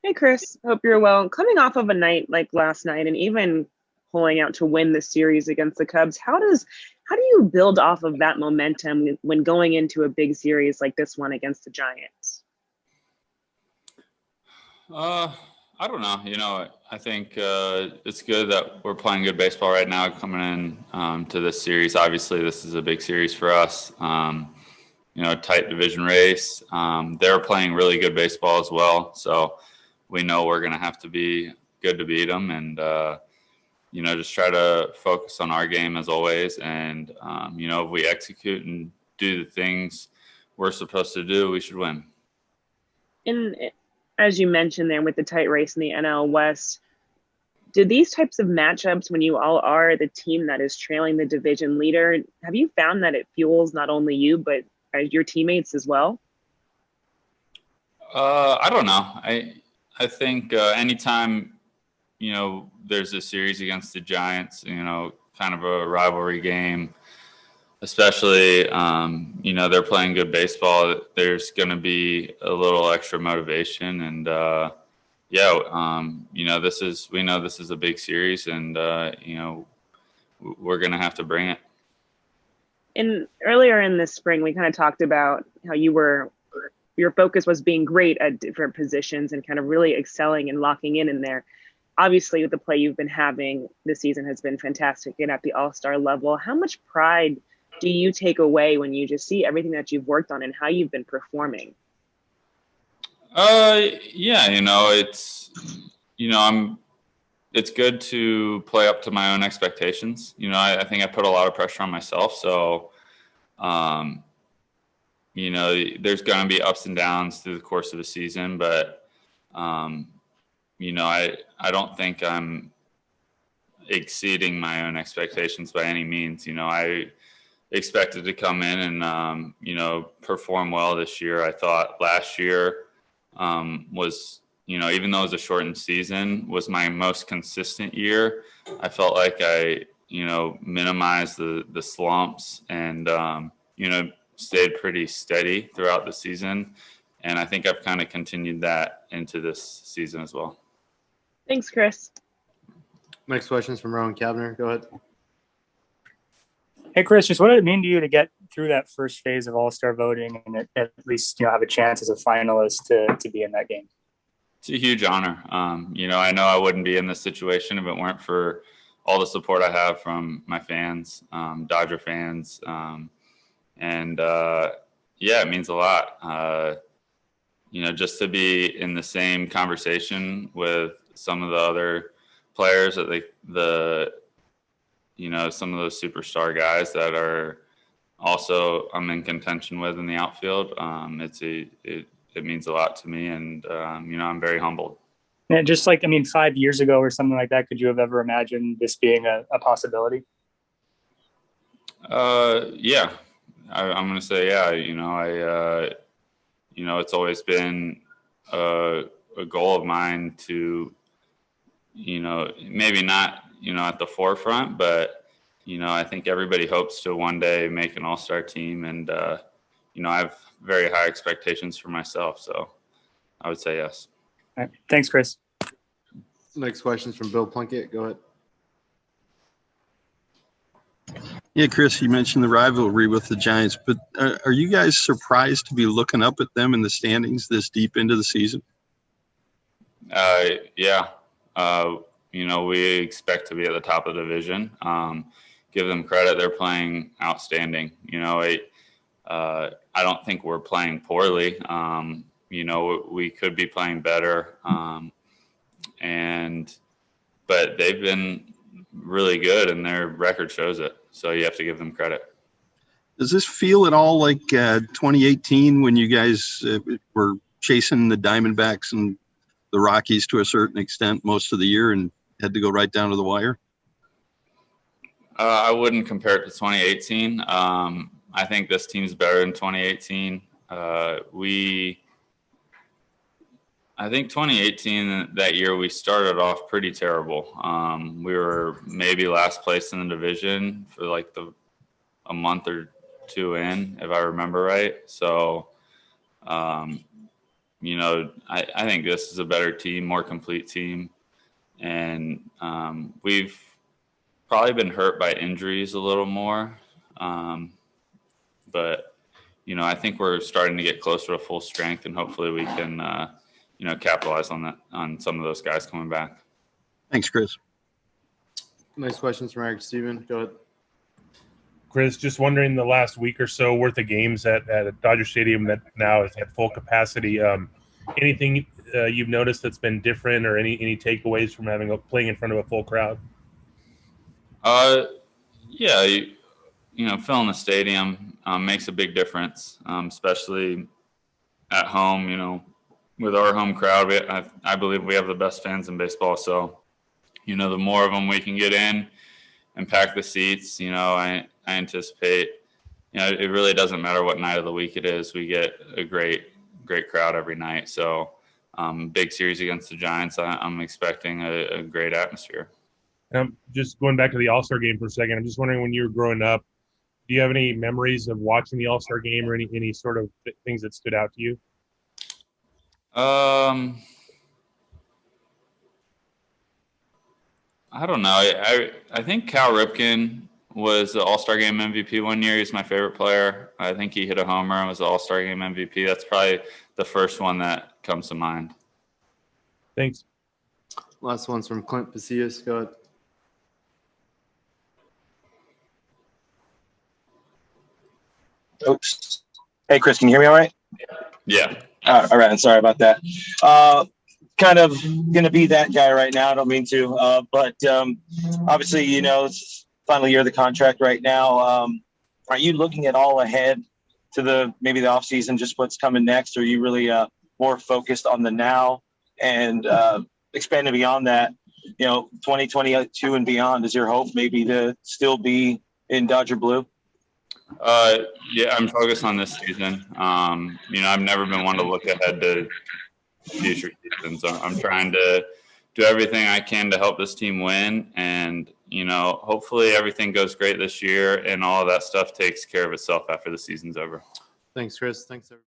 Hey Chris, hope you're well. Coming off of a night like last night and even pulling out to win the series against the Cubs, how do you build off of that momentum when going into a big series like this one against the Giants? Uh, I don't know. I think it's good that we're playing good baseball right now coming in to this series. Obviously, this is a big series for us. Tight division race. They're playing really good baseball as well. So we know we're going to have to be good to beat them and, just try to focus on our game as always. And, if we execute and do the things we're supposed to do, we should win. And as you mentioned there with the tight race in the NL West, do these types of matchups when you all are the team that is trailing the division leader, have you found that it fuels not only you but your teammates as well? I don't know. I think anytime there's a series against the Giants, kind of a rivalry game, especially they're playing good baseball. There's going to be a little extra motivation, and we know this is a big series, and we're going to have to bring it. And earlier in the spring, we kind of talked about how your focus was being great at different positions and kind of really excelling and locking in there. Obviously, with the play you've been having this season has been fantastic and at the All-Star level. How much pride do you take away when you just see everything that you've worked on and how you've been performing? Yeah, it's good to play up to my own expectations. I think I put a lot of pressure on myself. So, there's going to be ups and downs through the course of the season, but, I don't think I'm exceeding my own expectations by any means. I expected to come in and, perform well this year. I thought last year was, even though it was a shortened season, was my most consistent year. I felt like I, minimized the slumps and, stayed pretty steady throughout the season. And I think I've kind of continued that into this season as well. Thanks, Chris. Next question is from Rowan Kavner. Go ahead. Hey, Chris, just what did it mean to you to get through that first phase of All-Star voting and at least, have a chance as a finalist to be in that game? It's a huge honor. I know I wouldn't be in this situation if it weren't for all the support I have from my fans, Dodger fans. It means a lot. Just to be in the same conversation with some of the other players that some of those superstar guys that are also I'm in contention with in the outfield. It means a lot to me, and I'm very humbled. And just 5 years ago or something like that, could you have ever imagined this being a possibility? Yeah, I'm going to say yeah. It's always been a goal of mine to, maybe not, at the forefront, but, I think everybody hopes to one day make an all-star team. And, I have very high expectations for myself. So I would say yes. All right. Thanks, Chris. Next question is from Bill Plunkett. Go ahead. Yeah, Chris, you mentioned the rivalry with the Giants, but are you guys surprised to be looking up at them in the standings this deep into the season? Yeah. We expect to be at the top of the division. Give them credit. They're playing outstanding. I don't think we're playing poorly. We could be playing better. But they've been really good and their record shows it. So you have to give them credit. Does this feel at all like 2018 when you guys were chasing the Diamondbacks and the Rockies to a certain extent most of the year and had to go right down to the wire? I wouldn't compare it to 2018. I think this team's better than 2018. I think 2018, that year, we started off pretty terrible. We were maybe last place in the division for a month or two in, if I remember right. So, I think this is a better team, more complete team. And we've probably been hurt by injuries a little more. But, I think we're starting to get closer to full strength, and hopefully we can, capitalize on that, on some of those guys coming back. Thanks, Chris. Next questions from Eric Steven. Go ahead. Chris, just wondering, the last week or so worth of games at Dodger Stadium that now is at full capacity. Anything you've noticed that's been different, or any takeaways from playing in front of a full crowd? Yeah, filling the stadium makes a big difference, especially at home. With our home crowd, I believe we have the best fans in baseball. So, the more of them we can get in and pack the seats, I anticipate, it really doesn't matter what night of the week it is. We get a great crowd every night. So, big series against the Giants, I'm expecting a great atmosphere. Just going back to the All-Star Game for a second, I'm just wondering, when you were growing up, do you have any memories of watching the All-Star Game, or any sort of things that stood out to you? I don't know. I think Cal Ripken was the All-Star Game MVP one year. He's my favorite player. I think he hit a homer and was the All-Star Game MVP. That's probably the first one that comes to mind. Thanks. Last one's from Clint Pasillas. Go ahead. Oops. Hey, Chris, can you hear me all right? Yeah. All right. I'm sorry about that. Kind of going to be that guy right now. I don't mean to, but obviously, it's final year of the contract right now. Are you looking at all ahead to maybe the offseason, just what's coming next? Or are you really more focused on the now and expanding beyond that, 2022 and beyond? Is your hope maybe to still be in Dodger blue? Yeah, I'm focused on this season. I've never been one to look ahead to future seasons. I'm trying to do everything I can to help this team win, and hopefully everything goes great this year, and all of that stuff takes care of itself after the season's over. Thanks, Chris. Thanks, everybody.